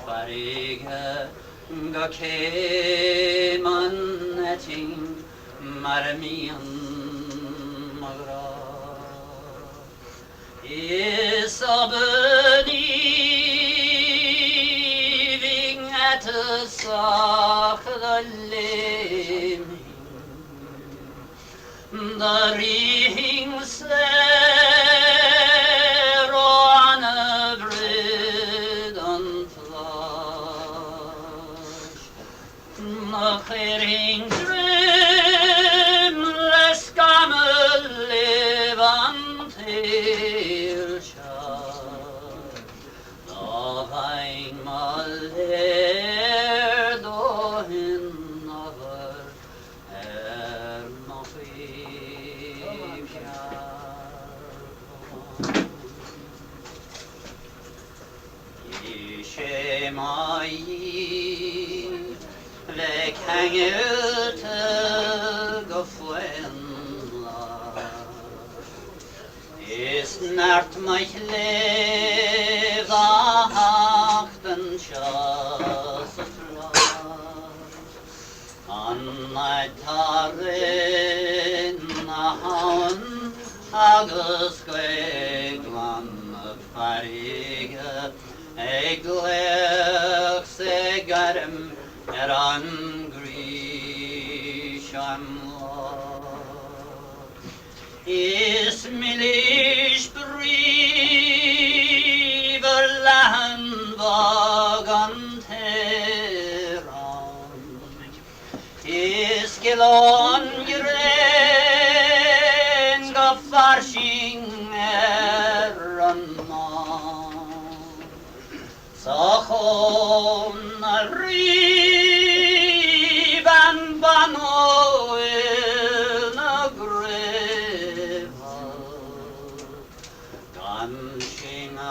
Carrigmannon ga céman neting marmian magra is believing at a sock the liming the ring slare on a bread on flush the clearing dreamless gamma live on tail shot the vine malher do in over Shemai le kangelte gefwenla is nart mich leva achten chas an my tarin nahan agus gweglan Carrigge Eglech se garem an grisham is milish briver land vagan teran is gelon gren ga farshing Sachon riban bano in a greva Ganching a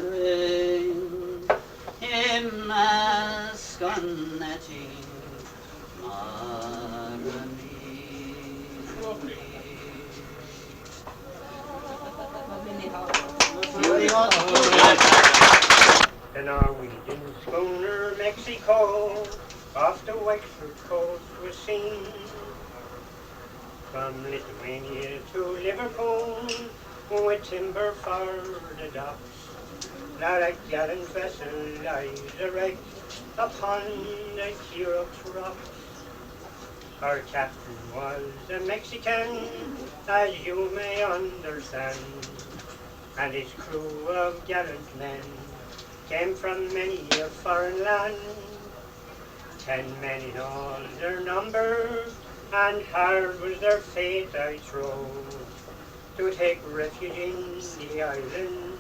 ring emasconeting The Norwegian schooner Mexico off the Wexford coast was seen. From Lithuania to Liverpool with timber for the docks. Not a gallant vessel lies erect upon the Europe's rocks. Our captain was a Mexican, as you may understand, and his crew of gallant men came from many a foreign land. 10 men in all their number, and hard was their fate, I trow, to take refuge in the island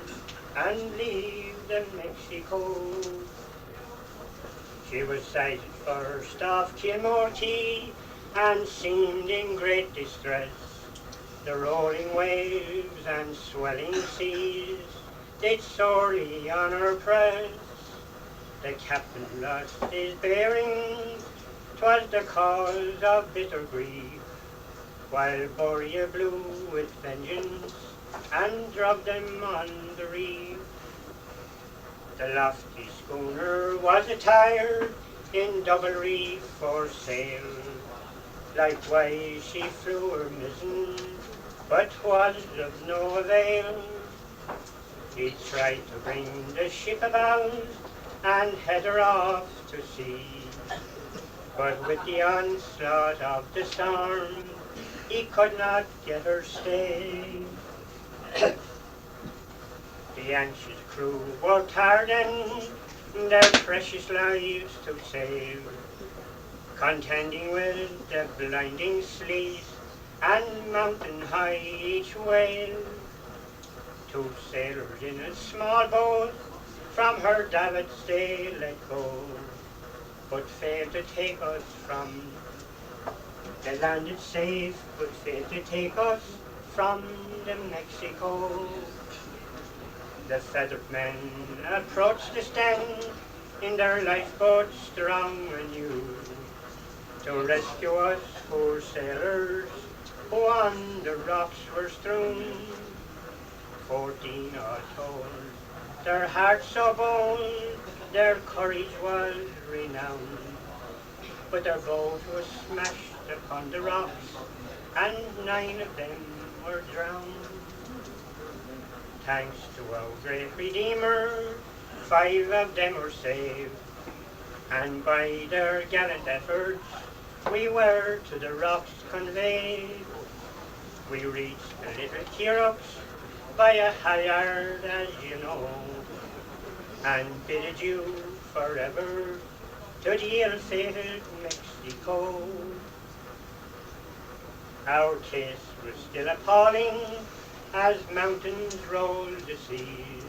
and leave the Mexico. She was sighted first off Killurin and seemed in great distress. The rolling waves and swelling seas did sorely on her press. The captain lost his bearings, 'twas the cause of bitter grief, while Borea blew with vengeance and drugged them on the reef. The lofty schooner was attired in double reef for sail, likewise she flew her mizzen, but was of no avail. He tried to bring the ship about and head her off to sea, but with the onslaught of the storm he could not get her stay. The anxious crew worked hard and their precious lives to save, contending with the blinding sleet and mountain high each whale. 2 sailors in a small boat from her davits they let go, but failed to take us from They landed safe, but failed to take us from the Mexico. The feathered men approached the stand in their lifeboats strong and new to rescue us poor sailors who on the rocks were strewn. 14 all told, their hearts so bold, their courage was renowned. But their boat was smashed upon the rocks, and 9 of them were drowned. Thanks to our great Redeemer, 5 of them were saved, and by their gallant efforts we were to the rocks conveyed. We reached the little Kirkups by a halyard, as you know, and bid adieu forever to the ill-fated Mexico. Our case was still appalling as mountains rolled the seas,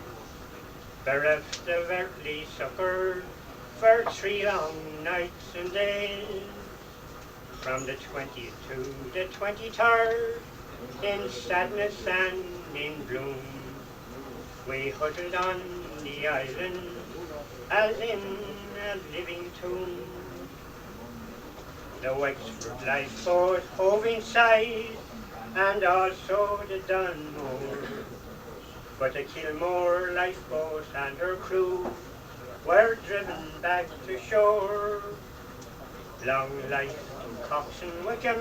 bereft of earthly succor for 3 long nights and days. From the 20th to the 23rd, in sadness and in gloom, we huddled on the island as in a living tomb. The Wexford lifeboat hove in sight, and also the Dunmore, but the Kilmore lifeboat and her crew were driven back to shore. Long life to Coxswain Wickham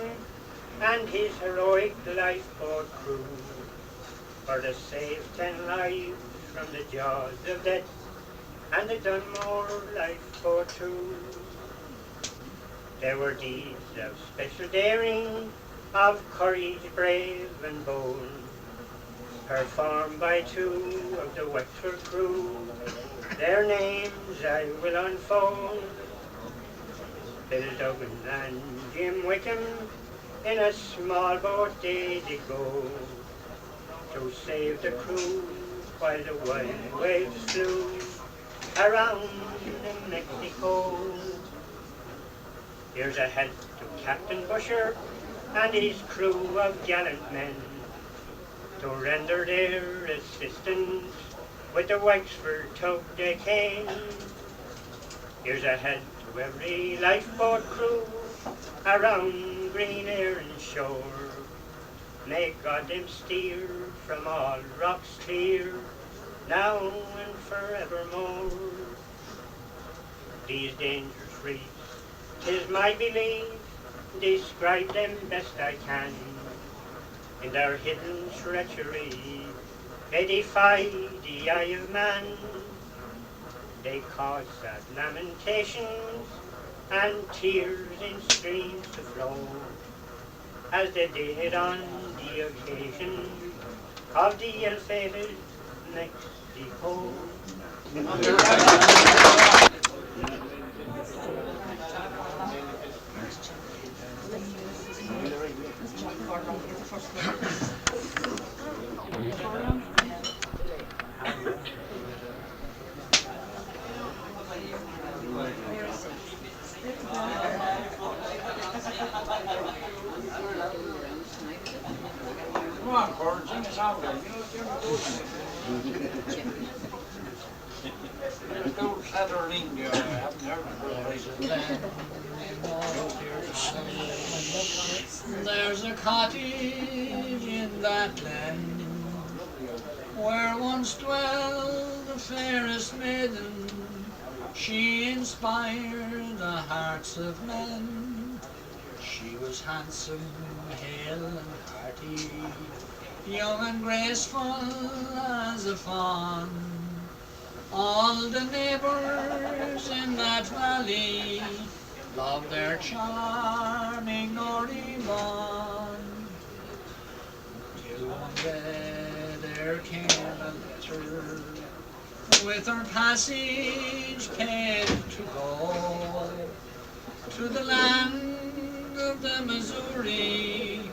and his heroic lifeboat crew, for they saved 10 lives from the jaws of death, and the Dunmore lifeboat too. There were deeds of special daring, of courage brave and bold, performed by 2 of the Wexford crew. Their names I will unfold. Bill Duggan and Jim Wickham in a small boat they did go to save the crew while the wild waves flew around in Mexico. Here's a health to Captain Busher and his crew of gallant men to render their assistance with the Wexford tug they came. Here's a health to every lifeboat crew around green Erin shore. May God them steer from all rocks clear, now and forevermore. These dangerous reefs, 'tis my belief, describe them best I can. In their hidden treachery, they defy the eye of man. They cause sad lamentations and tears in streams to flow, as they did on the occasion of the ill-fated Mexico. Come on, Curran, sing us out there. You know what There's those Southern India, I haven't heard of There's a cottage in that land where once dwelled the fairest maiden. She inspired the hearts of men. She was handsome, hale and hearty, young and graceful as a fawn. All the neighbours in that valley loved their charming Noirín. Till one day there came a letter with her passage paid to go to the land of the Missouri,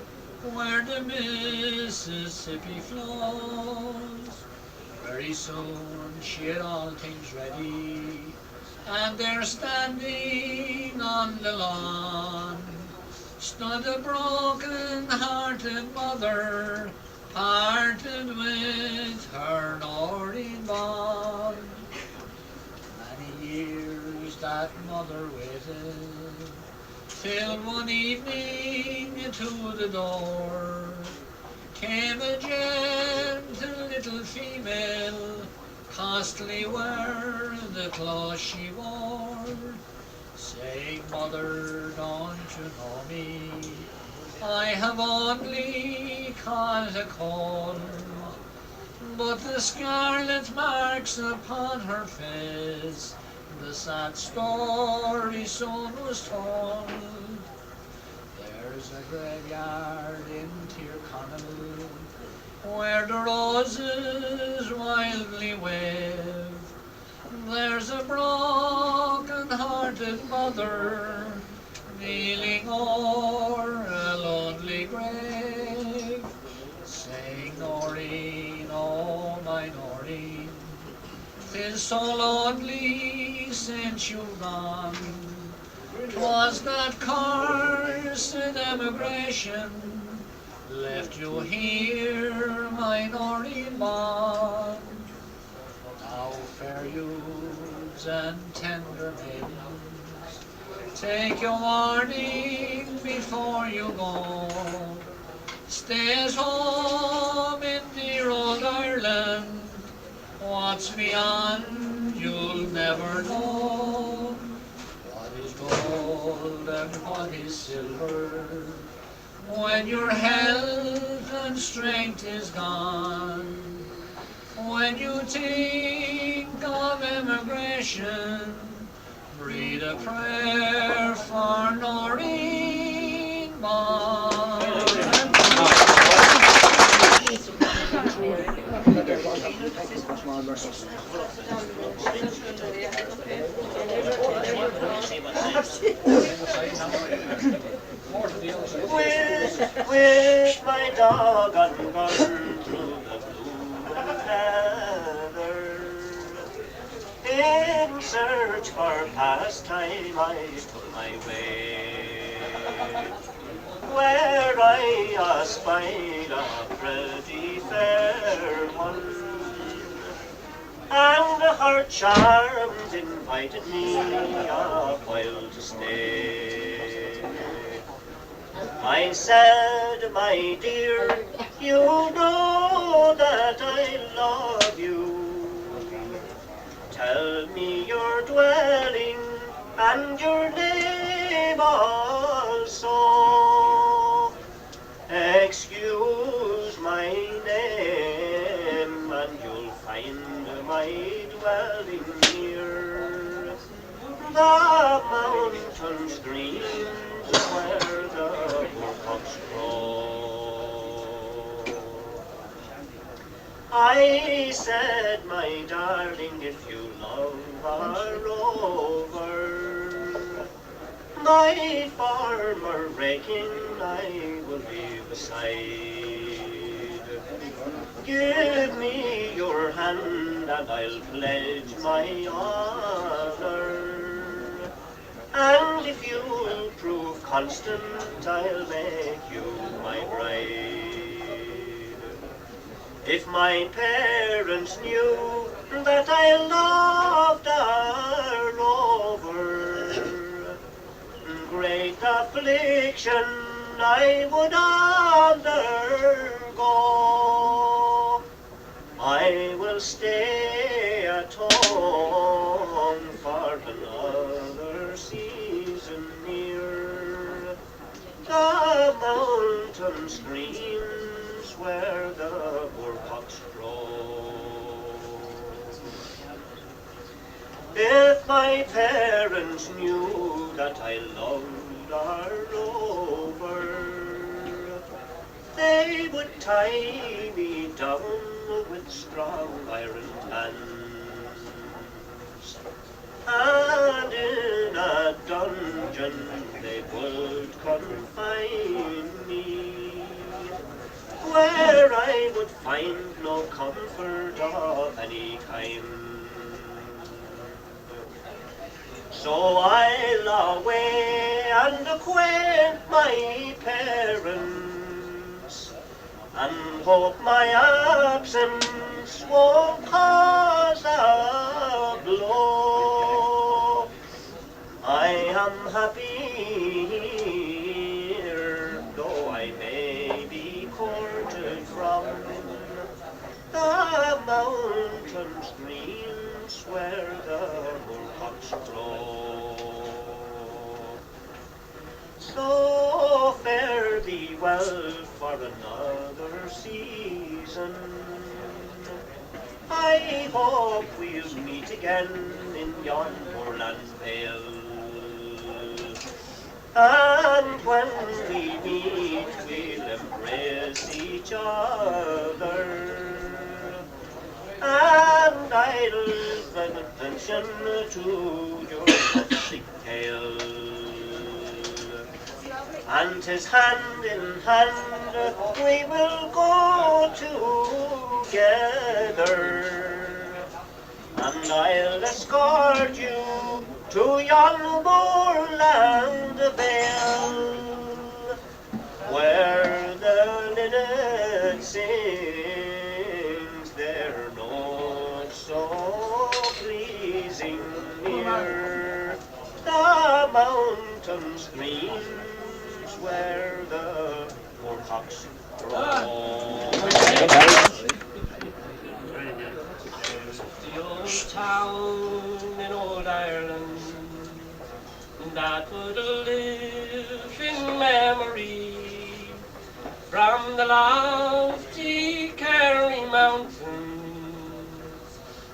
where the Mississippi flows. Very soon she had all things ready, and they're standing on the lawn, stood a broken-hearted mother, parted with her Noirín bond. Many years that mother waited, till one evening to the door came a gentle little female, costly were the clothes she wore, saying, Mother, don't you know me? I have only caught a cold, but the scarlet marks upon her face, the sad story soon was told. There's a graveyard in Tyrconnell, where the roses wildly wave. There's a broken-hearted mother kneeling o'er a lonely grave, saying, Noirín, oh my Noirín, 'tis so lonely since you've gone. 'Twas that cursed emigration left you here, my Noirín bond. Now, fair youths and tender maidens, take your warning before you go. Stay at home in dear old Ireland. What's beyond you'll never know. What is gold and what is silver, when your health and strength is gone. When you think of emigration, breathe a prayer for Noirín bond. With my dog unburned through the blue heather, in search for pastime I took my way, where I espied a pretty fair one, and her charms invited me a while to stay. I said, my dear, you know that I love you. Tell me your dwelling and your name also. Excuse my name and you'll find my dwelling near the mountain streams where the Moorcocks grow. I said, my darling, if you love a rover, my farmer raking I will be beside. Give me your hand and I'll pledge my honor, and if you'll prove constant, I'll make you my bride. If my parents knew that I loved a rover, great affliction I would undergo. I will stay at home for another season near the mountain streams where the Moorcocks grow. If my parents knew that I loved a rover, they would tie me down with strong iron bands, and in a dungeon they would confine me, where I would find no comfort of any kind. So I'll away and acquaint my parents, and hope my absence won't cause a blow. I am happy here, though I may be courted from the mountain streams where the Moorcocks grow. So fare thee well for another season. I hope we'll meet again in yon moorland vale. And when we meet, we'll embrace each other. And I'll mention to your sick tale. And 'tis hand in hand we will go together. And I'll escort you to yon moorland vale, where the linnet sings their notes so pleasing near the mountain streams where the Moorcocks grow. The old town in old Ireland that would live in memory, from the lofty Carrigmannon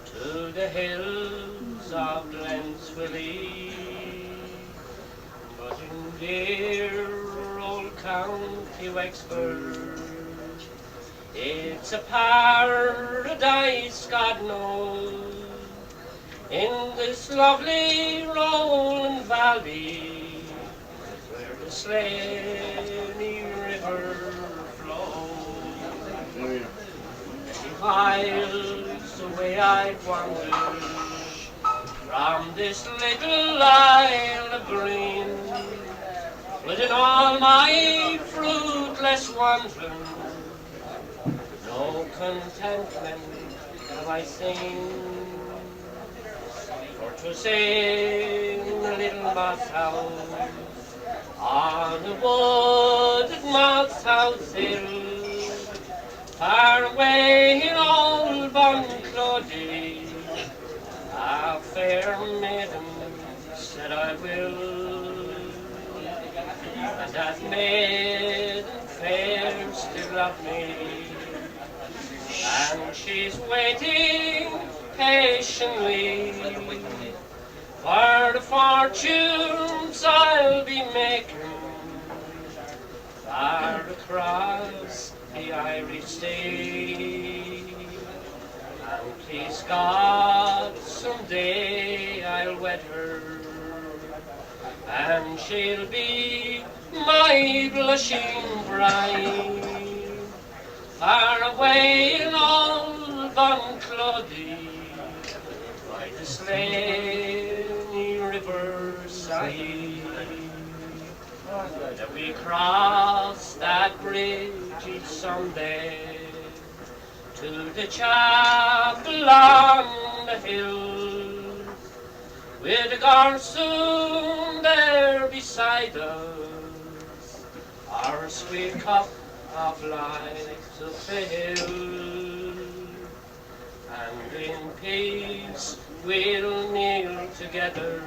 to the hills of Glenswilly. But in dear old County Wexford, it's a paradise, God knows, in this lovely rolling valley where the Slaney river flows. Many miles away I've wandered from this little isle of green, but in all my fruitless wandering, no contentment have I seen. For 'twas in a little moss house on a wooded moss house hill, far away in old Bunclody, a fair maiden said I will, and that maiden fair still loved me, and she's waiting patiently for the fortunes I'll be making far across the Irish sea. And please God, someday I'll wed her, and she'll be my blushing bride, far away in old Bunclody, by the Slaney river side. That we cross that bridge each Sunday to the chapel on the hill, with the garrison there beside us, our sweet cup of life to fill, and in peace we'll kneel together.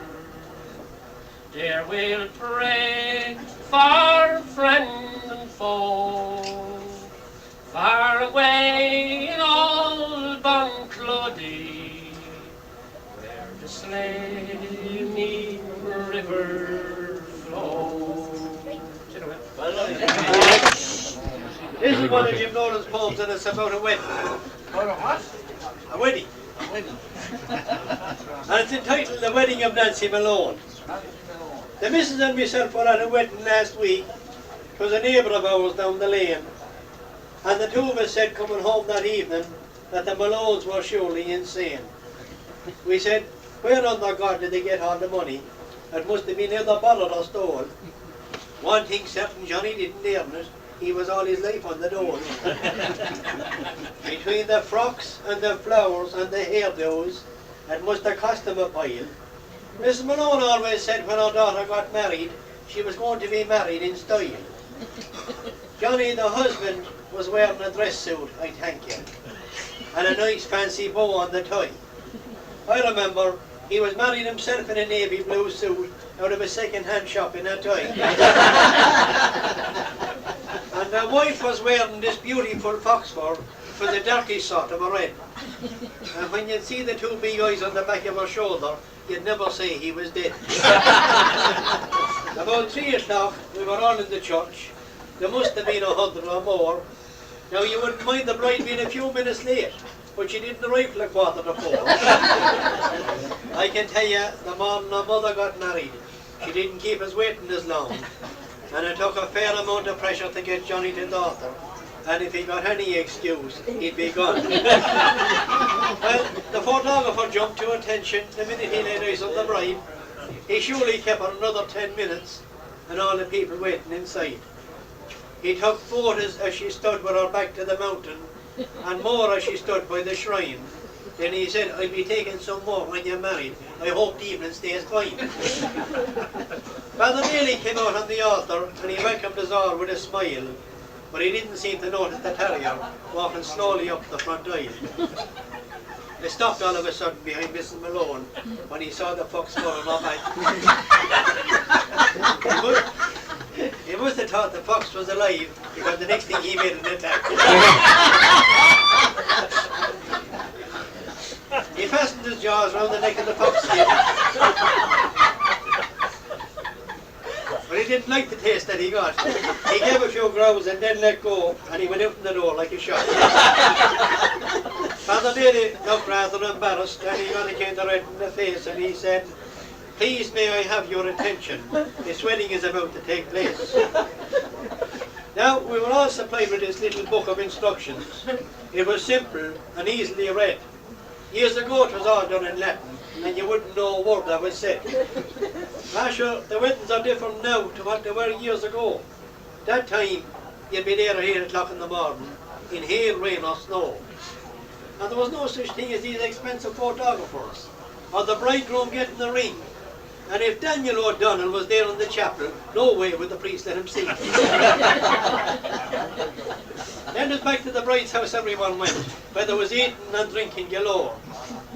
There we'll pray for friend and foe, far away in old Bunclody, where the Slaney river flows. This is one of Jim Nolan's poems, and it's about a wedding. About a what? A wedding. A wedding. And it's entitled The Wedding of Nancy Malone. The missus and myself were at a wedding last week. It was a neighbour of ours down the lane. And the two of us said coming home that evening that the Malones were surely insane. We said, where under God did they get all the money It must have been either borrowed or stole. One thing certain, Johnny didn't earn it. He was all his life on the dole. Between the frocks and the flowers and the hairdos, it must have cost him a pile. Mrs. Malone always said when her daughter got married, she was going to be married in style. Johnny, the husband, was wearing a dress suit, I thank you, and a nice fancy bow on the tie. I remember he was married himself in a navy blue suit out of a second-hand shop in a toy. And the wife was wearing this beautiful fox fur for the dirty sort of a red. And when you'd see the two big eyes on the back of her shoulder, you'd never say he was dead. About 3 o'clock, we were all in the church. There must have been 100 or more. Now, you wouldn't mind the bride being a few minutes late, but she didn't arrive till 4:45. I can tell you, the morning her mother got married, she didn't keep us waiting as long. And it took a fair amount of pressure to get Johnny to daughter. And if he got any excuse, he'd be gone. Well, the photographer jumped to attention the minute he laid eyes on the bride. He surely kept her another 10 minutes, and all the people waiting inside. He took photos as she stood with her back to the mountain, and more as she stood by the shrine. Then he said, I'll be taking some more when you're married. I hope the evening stays fine. Father Daly came out on the altar, and he welcomed us all with a smile. But he didn't seem to notice the terrier walking slowly up the front aisle. They stopped all of a sudden behind Mrs. Malone when he saw the fox going on back. He must have thought the fox was alive, because the next thing he made an attack. He fastened his jaws round the neck of the fox skin. But he didn't like the taste that he got. He gave a few growls and then let go, and he went out the door like a shot. Father Daly looked rather embarrassed, and he got a kind of red in the face, and he said, please may I have your attention? This wedding is about to take place. Now, we were all supplied with this little book of instructions. It was simple and easily read. Years ago it was all done in Latin, and you wouldn't know a word that was said. Sure, the weddings are different now to what they were years ago. That time, you'd be there at 8 o'clock in the morning, in hail, rain or snow. And there was no such thing as these expensive photographers, or the bridegroom getting the ring. And if Daniel O'Donnell was there in the chapel, no way would the priest let him sing. Then it was back to the bride's house everyone went, where there was eating and drinking galore.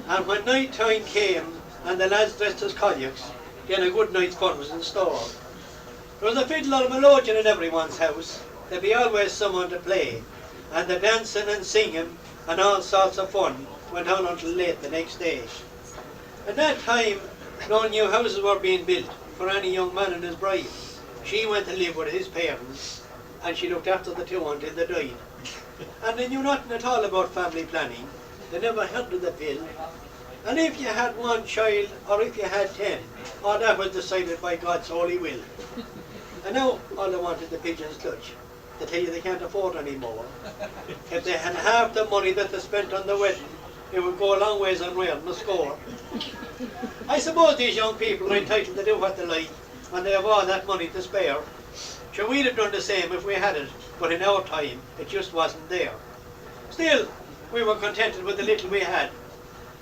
And when night time came, and the lads dressed as colleagues, then a good night's fun was in store. There was a fiddle or a melodeon in everyone's house. There'd be always someone to play, and the dancing and singing and all sorts of fun went on until late the next day. At that time, no new houses were being built for any young man and his bride. She went to live with his parents, and she looked after the two until they died. And they knew nothing at all about family planning. They never heard of the pill. And if you had one child, or if you had 10, all that was decided by God's holy will. And now all they want is the pigeon's clutch. They tell you they can't afford any more. If they had half the money that they spent on the wedding, it would go a long ways on wearing the score. I suppose these young people are entitled to do what they like, and they have all that money to spare. Sure, we'd have done the same if we had it, but in our time, it just wasn't there. Still, we were contented with the little we had.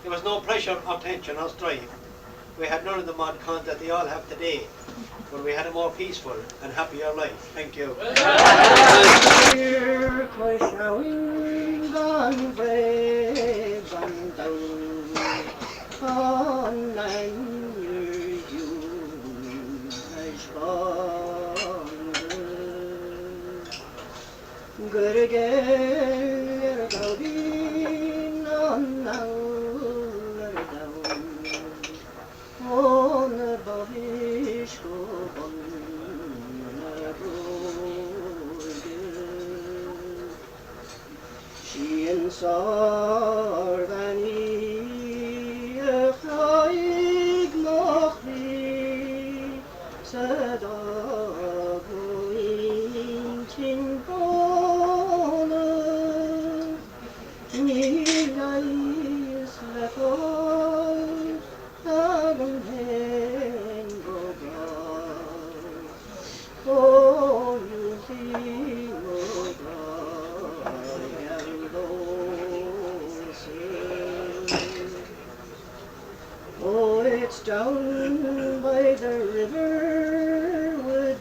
There was no pressure or tension or strife. We had none of the mod cons that they all have today, but we had a more peaceful and happier life. Thank you.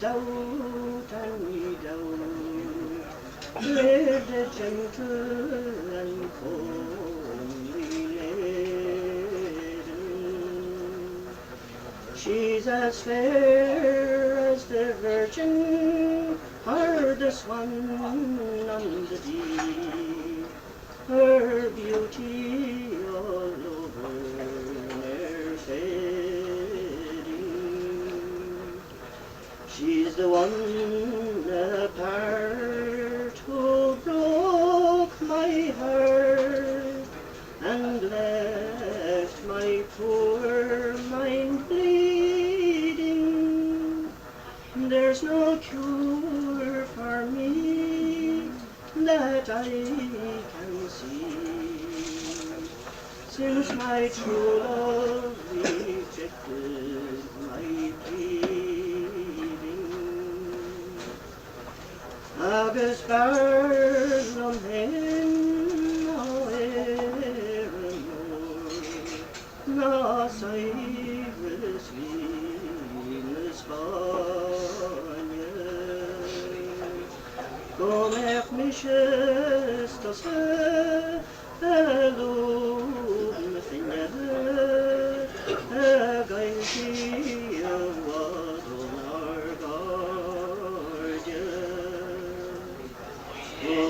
out and me down, where the gentle and comely maiden. She's as fair as the Virgin, or the swan on the deep, her beauty all over ne'er fading. She's the one apart who broke my heart and left my poor mind bleeding. There's no cure for me that I can see, since my true love rejected my pleading. Agus Barnum hen evermore, na Cyrus Venus Báine. Gomech mishes das elum finne, gaiti wadon argardian.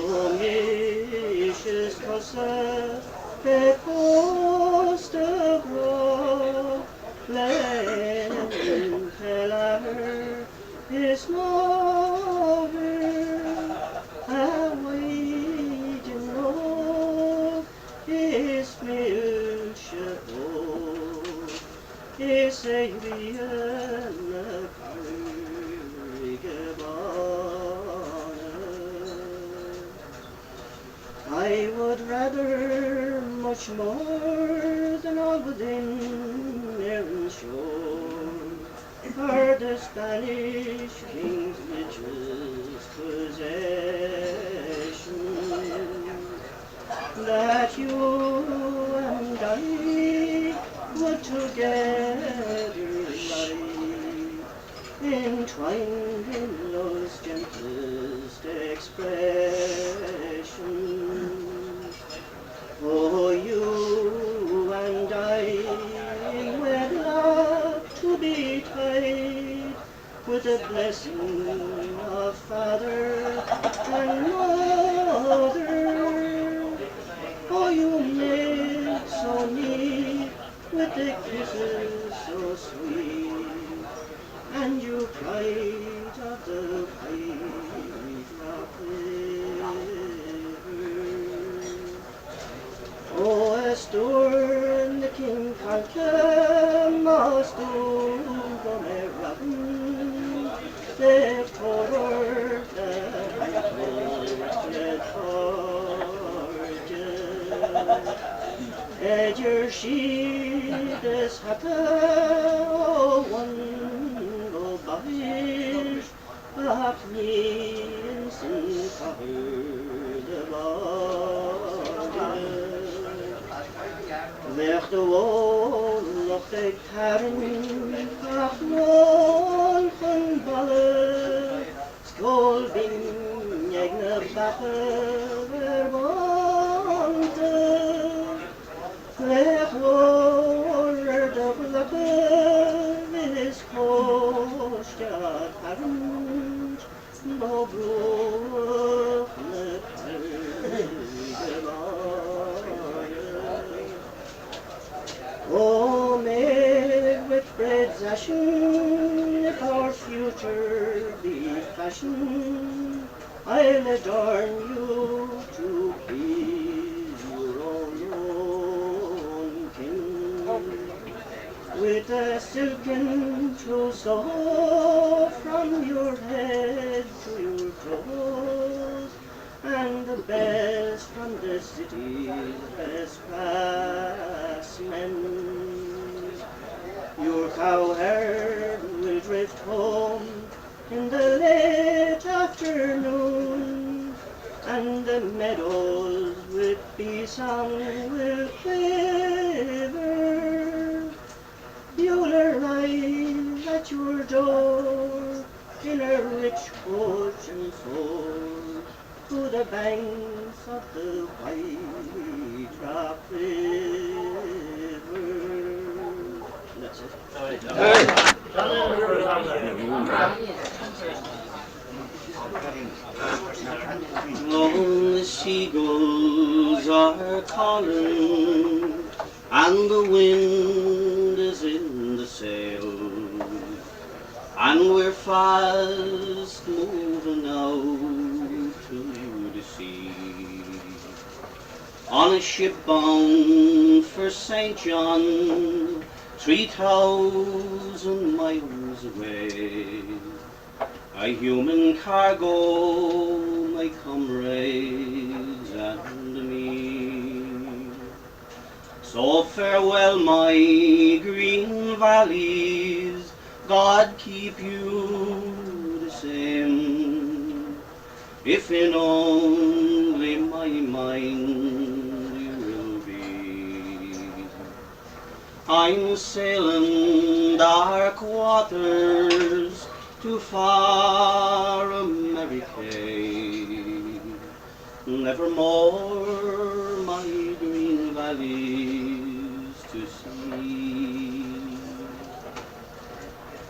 Gomishes das kost agro, len heller is mover. Is a I would rather much more than all within Erin's shore, for the Spanish king's richest possession, that you and I would together lie, entwined in those gentlest expressions. Oh, you and I in wedlock to be tied, with the blessing of father and mother. Oh, you made so neat, with the kisses so sweet, and you cried of the white rock river. Oh, Astur and the king Calcam, Astur Gomerabin, left horror, left horror. Edger she des hatte, oh, one go babish, but me in sin covered the body. Weg de wol, nog de Carrigmannon, ach, molchen ballen, skol bin jegne bakke verbante. Weg hoor de blakken is koostjaar parent, no Bruach ne Carrigmannon. Oh, made with bread zashin, if our future be fashion, I'll adorn you to please your own king, with a silken trousseau from your head to your toes, and the best from the city's best craftsmen. Your cowherd will drift home in the late afternoon, and the meadows with bee song will quiver. You'll arrive at your door in a rich ocean soul, to the banks of the White Rock River. And that's it. Oh, the seagulls are calling, and the wind is in the sail, and we're fast moving out to the sea, on a ship bound for St. John, 3,000 miles away. A human cargo, my comrades and me. So farewell, my green valleys, God keep you the same. If in only my mind you will be. I'm sailing dark waters to far America. Nevermore my green valleys to see.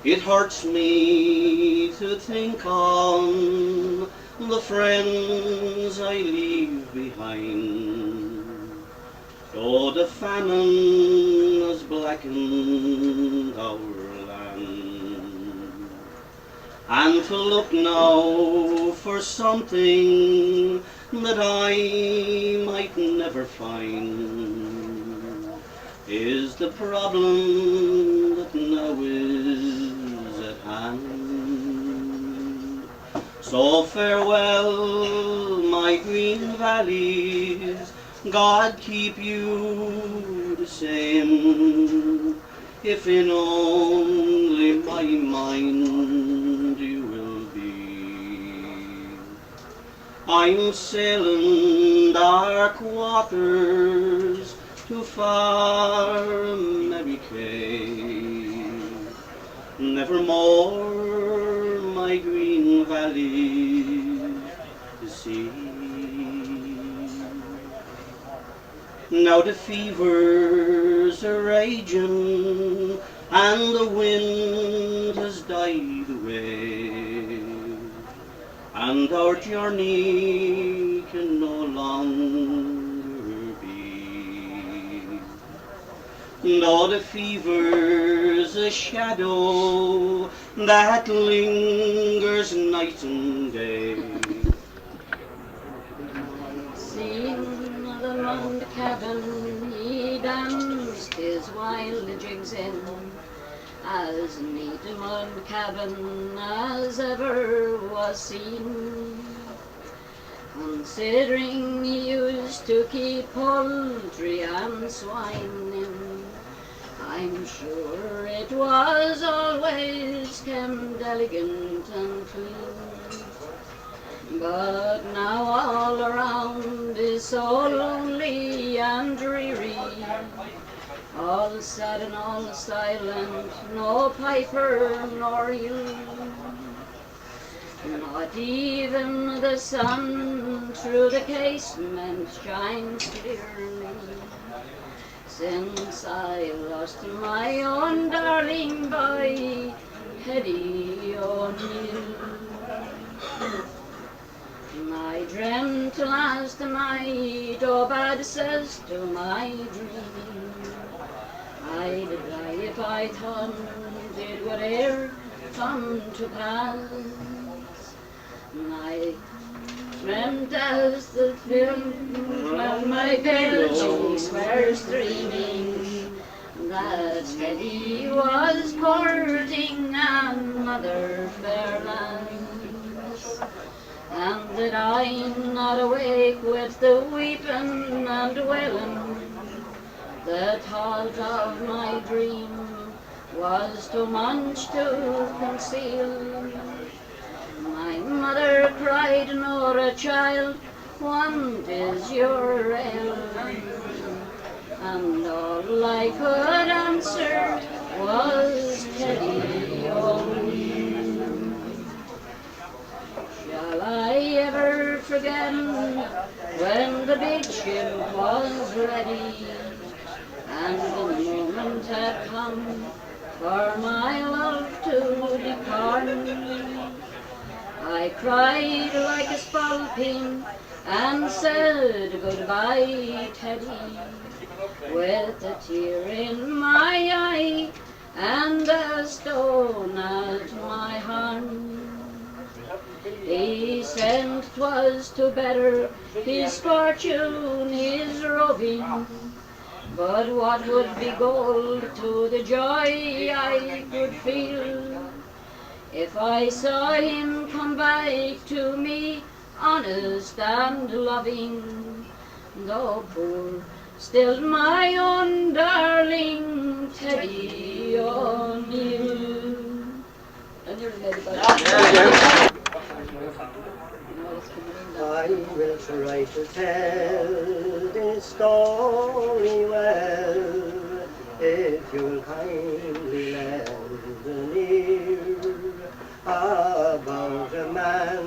It hurts me to think on the friends I leave behind, though the famine has blackened our land. And to look now for something that I might never find is the problem that now is at hand. So farewell, my green valleys, God keep you the same. If in only my mind you will be. I'm sailing dark waters to far America. Nevermore my green valleys to see. Now the fevers are raging and the wind has died away, and our journey can no longer be. Now the fever's a shadow that lingers night and day. Along the cabin he danced his wild jigs in, as neat a mud cabin as ever was seen. Considering he used to keep poultry and swine in, I'm sure it was always kept elegant and clean. But now all around is so lonely and dreary, all sad and all silent, no piper nor reel. Not even the sun through the casement shines clearly, since I lost my own darling boy, Paddy O'Neill. I dreamt last night, oh bad says to my dream, I'd die if I thought it would e'er come to pass. I dreamt as the film while my pale cheeks were streaming, that Paddy was courting another fair land. And that I'm not awake with the weeping and wailing, the thought of my dream was too much to conceal. My mother cried, Nora, child, what is your ail? And all I could answer was Paddy O'Neill. I cried like a spalpeen and said goodbye, Teddy, with a tear in my eye and a stone at my hand. He said 'twas to better his fortune, his roving, but what would be gold to the joy I could feel if I saw him come back to me honest and loving, though poor, still my own darling Teddy O'Neill. And you're I will try to tell this story well, if you'll kindly lend an ear, about a man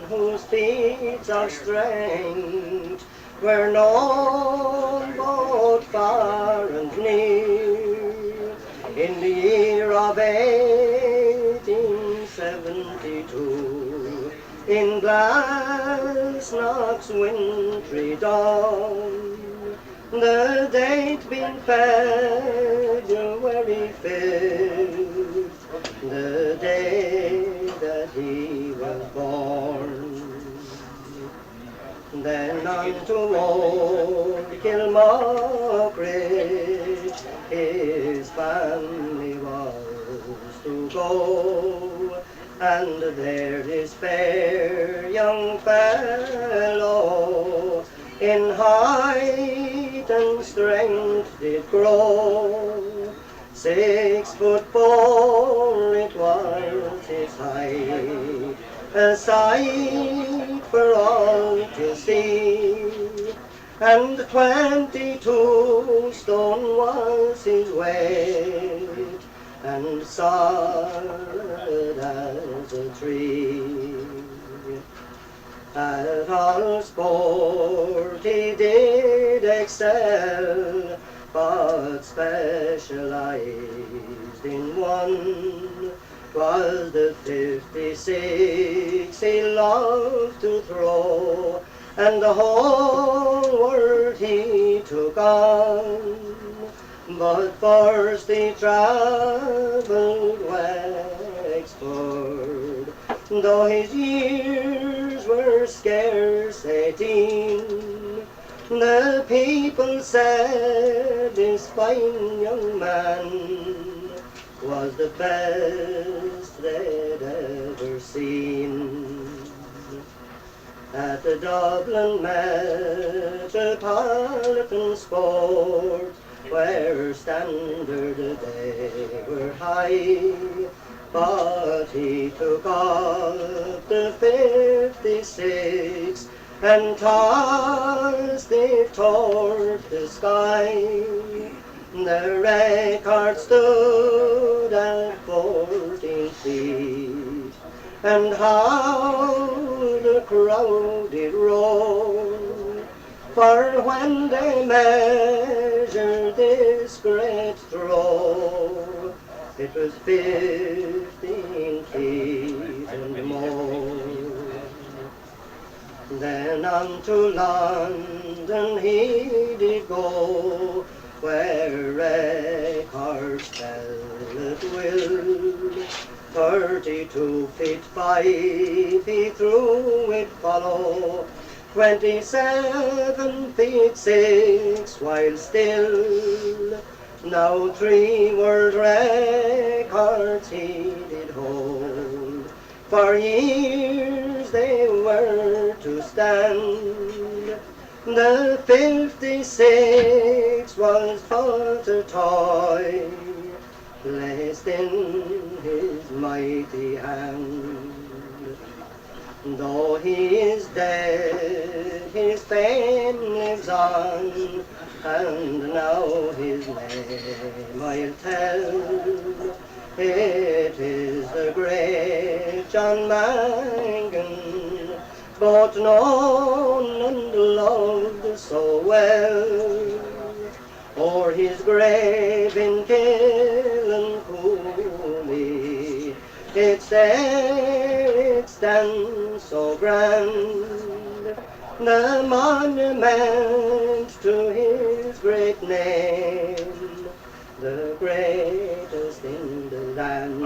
whose feats of strength were known both far and near. In the year of 1872, in Glasnach's wintry dawn, the date being February 5th, the day that he was born. Then unto old Killurin his family was to go, and there his fair young fellow in height and strength did grow. 6'4" it was his height, a sight for all to see, and 22 stone was his weight, and solid as a tree. At all sport he did excel, but specialized in one. 'Twas the 56 he loved to throw, and the whole world he took on. But first he travelled Wexford, though his years were scarce 18. The people said this fine young man was the best they'd ever seen. At the Dublin Metropolitan Sport, where standard they were high, but he took off the 56 and tossed it toward the sky. The record stood at 14 feet, and how the crowd did roll, for when they measured this great throw, it was 15 feet and more. Then unto London he did go, where records tell at will. 32 feet 5 he through it follow, 27 feet 6 while still. Now 3 world records he did hold, for years they were to stand. The 56 was but a toy, placed in his mighty hand. Though he is dead, his fame lives on, and now his name I'll tell. It is the great John Mangan, both known and loved so well. O'er his grave in Killurin, it's there it stands so grand, the monument to his great name, the greatest in the land.